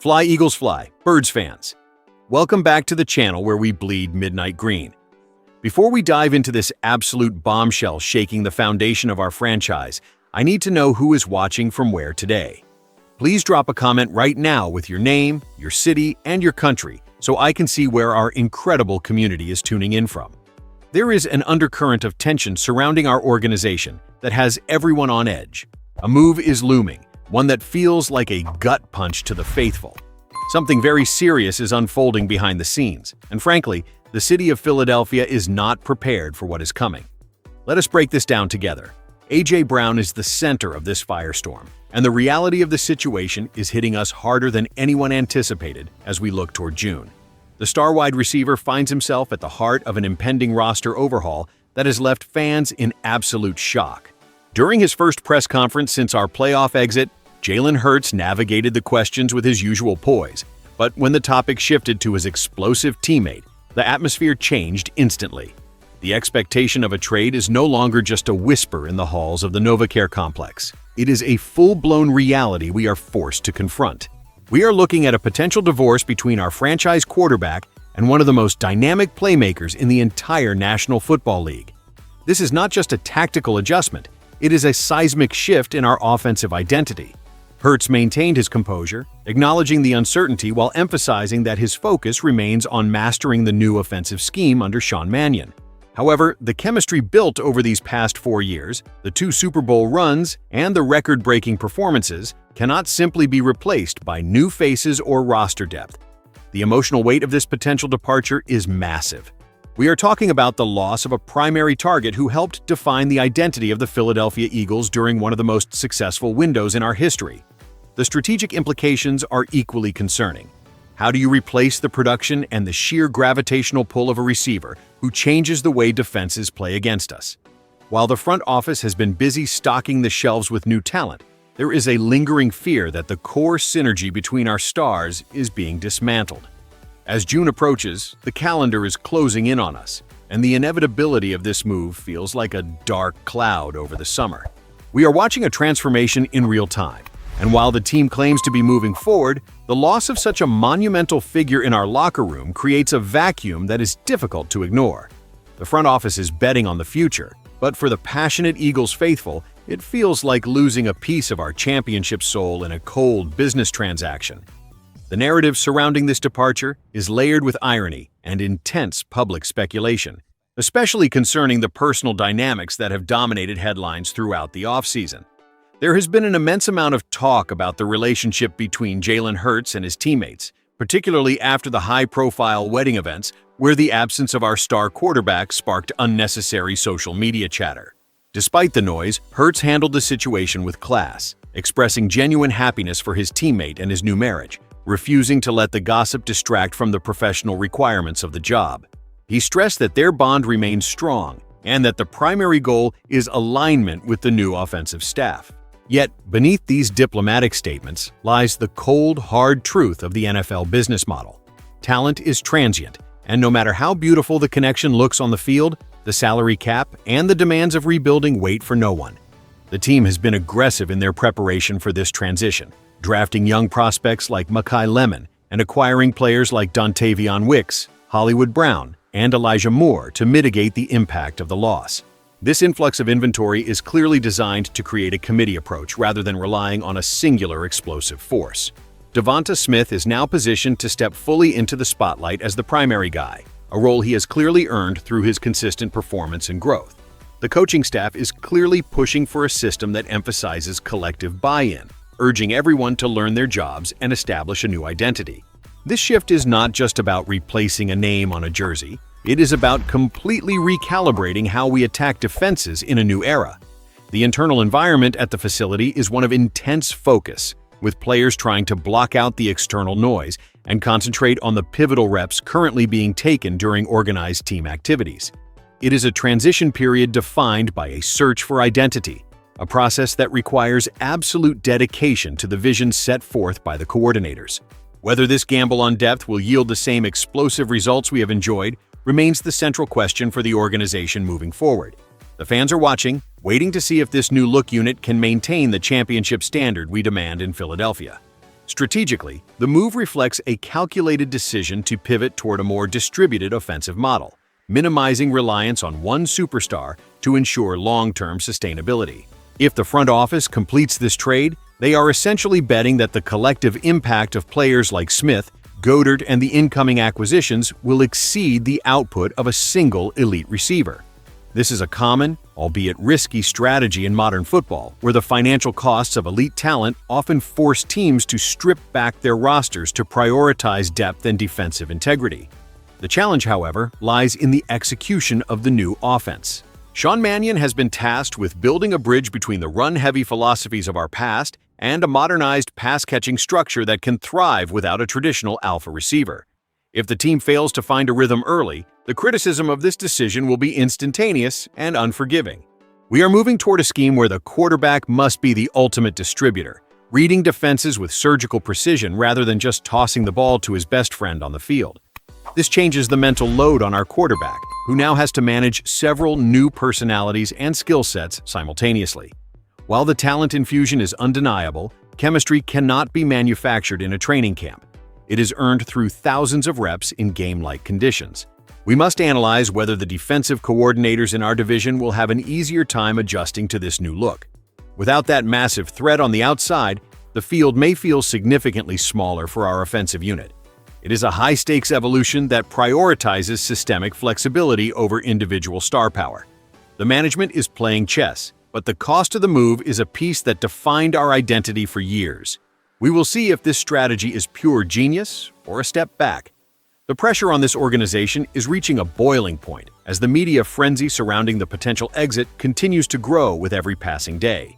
Fly, Eagles, fly, Birds fans. Welcome back to the channel where we bleed midnight green. Before we dive into this absolute bombshell shaking the foundation of our franchise, I need to know who is watching from where today. Please drop a comment right now with your name, your city, and your country so I can see where our incredible community is tuning in from. There is an undercurrent of tension surrounding our organization that has everyone on edge. A move is looming, one that feels like a gut punch to the faithful. Something very serious is unfolding behind the scenes, and frankly, the city of Philadelphia is not prepared for what is coming. Let us break this down together. A.J. Brown is the center of this firestorm, and the reality of the situation is hitting us harder than anyone anticipated as we look toward June. The star wide receiver finds himself at the heart of an impending roster overhaul that has left fans in absolute shock. During his first press conference since our playoff exit, Jalen Hurts navigated the questions with his usual poise, but when the topic shifted to his explosive teammate, the atmosphere changed instantly. The expectation of a trade is no longer just a whisper in the halls of the NovaCare complex. It is a full-blown reality we are forced to confront. We are looking at a potential divorce between our franchise quarterback and one of the most dynamic playmakers in the entire National Football League. This is not just a tactical adjustment, it is a seismic shift in our offensive identity. Hurts maintained his composure, acknowledging the uncertainty while emphasizing that his focus remains on mastering the new offensive scheme under Sean Mannion. However, the chemistry built over these past 4 years, the 2 Super Bowl runs, and the record-breaking performances cannot simply be replaced by new faces or roster depth. The emotional weight of this potential departure is massive. We are talking about the loss of a primary target who helped define the identity of the Philadelphia Eagles during one of the most successful windows in our history. The strategic implications are equally concerning. How do you replace the production and the sheer gravitational pull of a receiver who changes the way defenses play against us? While the front office has been busy stocking the shelves with new talent, there is a lingering fear that the core synergy between our stars is being dismantled. As June approaches, the calendar is closing in on us, and the inevitability of this move feels like a dark cloud over the summer. We are watching a transformation in real time, and while the team claims to be moving forward, the loss of such a monumental figure in our locker room creates a vacuum that is difficult to ignore. The front office is betting on the future, but for the passionate Eagles faithful, it feels like losing a piece of our championship soul in a cold business transaction. The narrative surrounding this departure is layered with irony and intense public speculation, especially concerning the personal dynamics that have dominated headlines throughout the offseason. There has been an immense amount of talk about the relationship between Jalen Hurts and his teammates, particularly after the high-profile wedding events where the absence of our star quarterback sparked unnecessary social media chatter. Despite the noise, Hurts handled the situation with class, expressing genuine happiness for his teammate and his new marriage, refusing to let the gossip distract from the professional requirements of the job. He stressed that their bond remains strong and that the primary goal is alignment with the new offensive staff. Yet, beneath these diplomatic statements lies the cold, hard truth of the NFL business model. Talent is transient, and no matter how beautiful the connection looks on the field, the salary cap and the demands of rebuilding wait for no one. The team has been aggressive in their preparation for this transition, drafting young prospects like Mekhi Lemon and acquiring players like Dontavion Wicks, Hollywood Brown, and Elijah Moore to mitigate the impact of the loss. This influx of inventory is clearly designed to create a committee approach rather than relying on a singular explosive force. Devonta Smith is now positioned to step fully into the spotlight as the primary guy, a role he has clearly earned through his consistent performance and growth. The coaching staff is clearly pushing for a system that emphasizes collective buy-in, urging everyone to learn their jobs and establish a new identity. This shift is not just about replacing a name on a jersey, it is about completely recalibrating how we attack defenses in a new era. The internal environment at the facility is one of intense focus, with players trying to block out the external noise and concentrate on the pivotal reps currently being taken during organized team activities. It is a transition period defined by a search for identity, a process that requires absolute dedication to the vision set forth by the coordinators. Whether this gamble on depth will yield the same explosive results we have enjoyed remains the central question for the organization moving forward. The fans are watching, waiting to see if this new look unit can maintain the championship standard we demand in Philadelphia. Strategically, the move reflects a calculated decision to pivot toward a more distributed offensive model, minimizing reliance on one superstar to ensure long-term sustainability. If the front office completes this trade, they are essentially betting that the collective impact of players like Smith, Goddard, and the incoming acquisitions will exceed the output of a single elite receiver. This is a common, albeit risky, strategy in modern football, where the financial costs of elite talent often force teams to strip back their rosters to prioritize depth and defensive integrity. The challenge, however, lies in the execution of the new offense. Sean Mannion has been tasked with building a bridge between the run-heavy philosophies of our past and a modernized pass-catching structure that can thrive without a traditional alpha receiver. If the team fails to find a rhythm early, the criticism of this decision will be instantaneous and unforgiving. We are moving toward a scheme where the quarterback must be the ultimate distributor, reading defenses with surgical precision rather than just tossing the ball to his best friend on the field. This changes the mental load on our quarterback, who now has to manage several new personalities and skill sets simultaneously. While the talent infusion is undeniable, chemistry cannot be manufactured in a training camp. It is earned through thousands of reps in game-like conditions. We must analyze whether the defensive coordinators in our division will have an easier time adjusting to this new look. Without that massive threat on the outside, the field may feel significantly smaller for our offensive unit. It is a high-stakes evolution that prioritizes systemic flexibility over individual star power. The management is playing chess, but the cost of the move is a piece that defined our identity for years. We will see if this strategy is pure genius or a step back. The pressure on this organization is reaching a boiling point as the media frenzy surrounding the potential exit continues to grow with every passing day.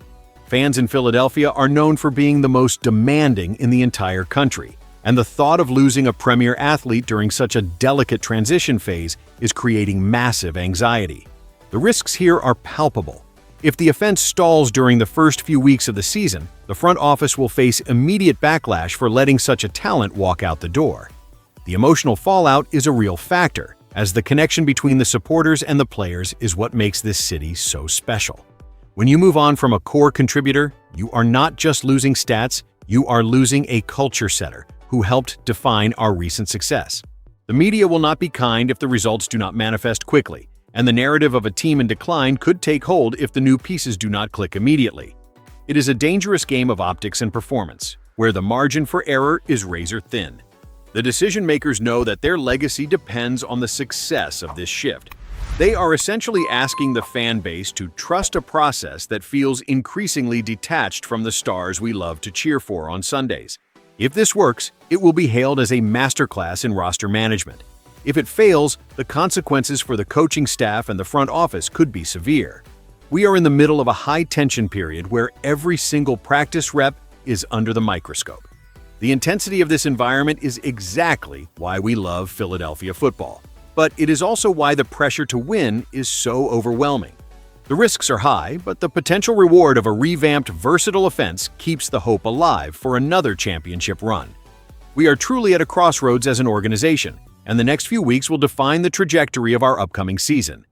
Fans in Philadelphia are known for being the most demanding in the entire country, and the thought of losing a premier athlete during such a delicate transition phase is creating massive anxiety. The risks here are palpable. If the offense stalls during the first few weeks of the season, the front office will face immediate backlash for letting such a talent walk out the door. The emotional fallout is a real factor, as the connection between the supporters and the players is what makes this city so special. When you move on from a core contributor, you are not just losing stats, you are losing a culture setter who helped define our recent success. The media will not be kind if the results do not manifest quickly, and the narrative of a team in decline could take hold if the new pieces do not click immediately. It is a dangerous game of optics and performance, where the margin for error is razor thin. The decision-makers know that their legacy depends on the success of this shift. They are essentially asking the fan base to trust a process that feels increasingly detached from the stars we love to cheer for on Sundays. If this works, it will be hailed as a masterclass in roster management. If it fails, the consequences for the coaching staff and the front office could be severe. We are in the middle of a high-tension period where every single practice rep is under the microscope. The intensity of this environment is exactly why we love Philadelphia football, but it is also why the pressure to win is so overwhelming. The risks are high, but the potential reward of a revamped, versatile offense keeps the hope alive for another championship run. We are truly at a crossroads as an organization, and the next few weeks will define the trajectory of our upcoming season.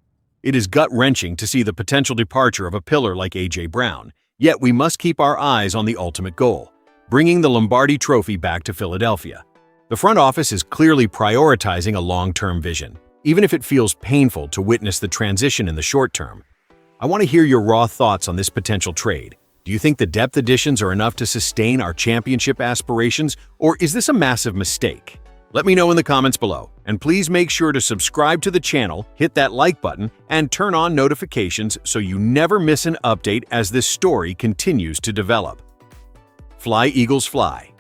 It is gut-wrenching to see the potential departure of a pillar like A.J. Brown, yet we must keep our eyes on the ultimate goal: bringing the Lombardi Trophy back to Philadelphia. The front office is clearly prioritizing a long-term vision, even if it feels painful to witness the transition in the short term. I want to hear your raw thoughts on this potential trade. Do you think the depth additions are enough to sustain our championship aspirations, or is this a massive mistake? Let me know in the comments below, and please make sure to subscribe to the channel, hit that like button, and turn on notifications so you never miss an update as this story continues to develop. Fly, Eagles, fly!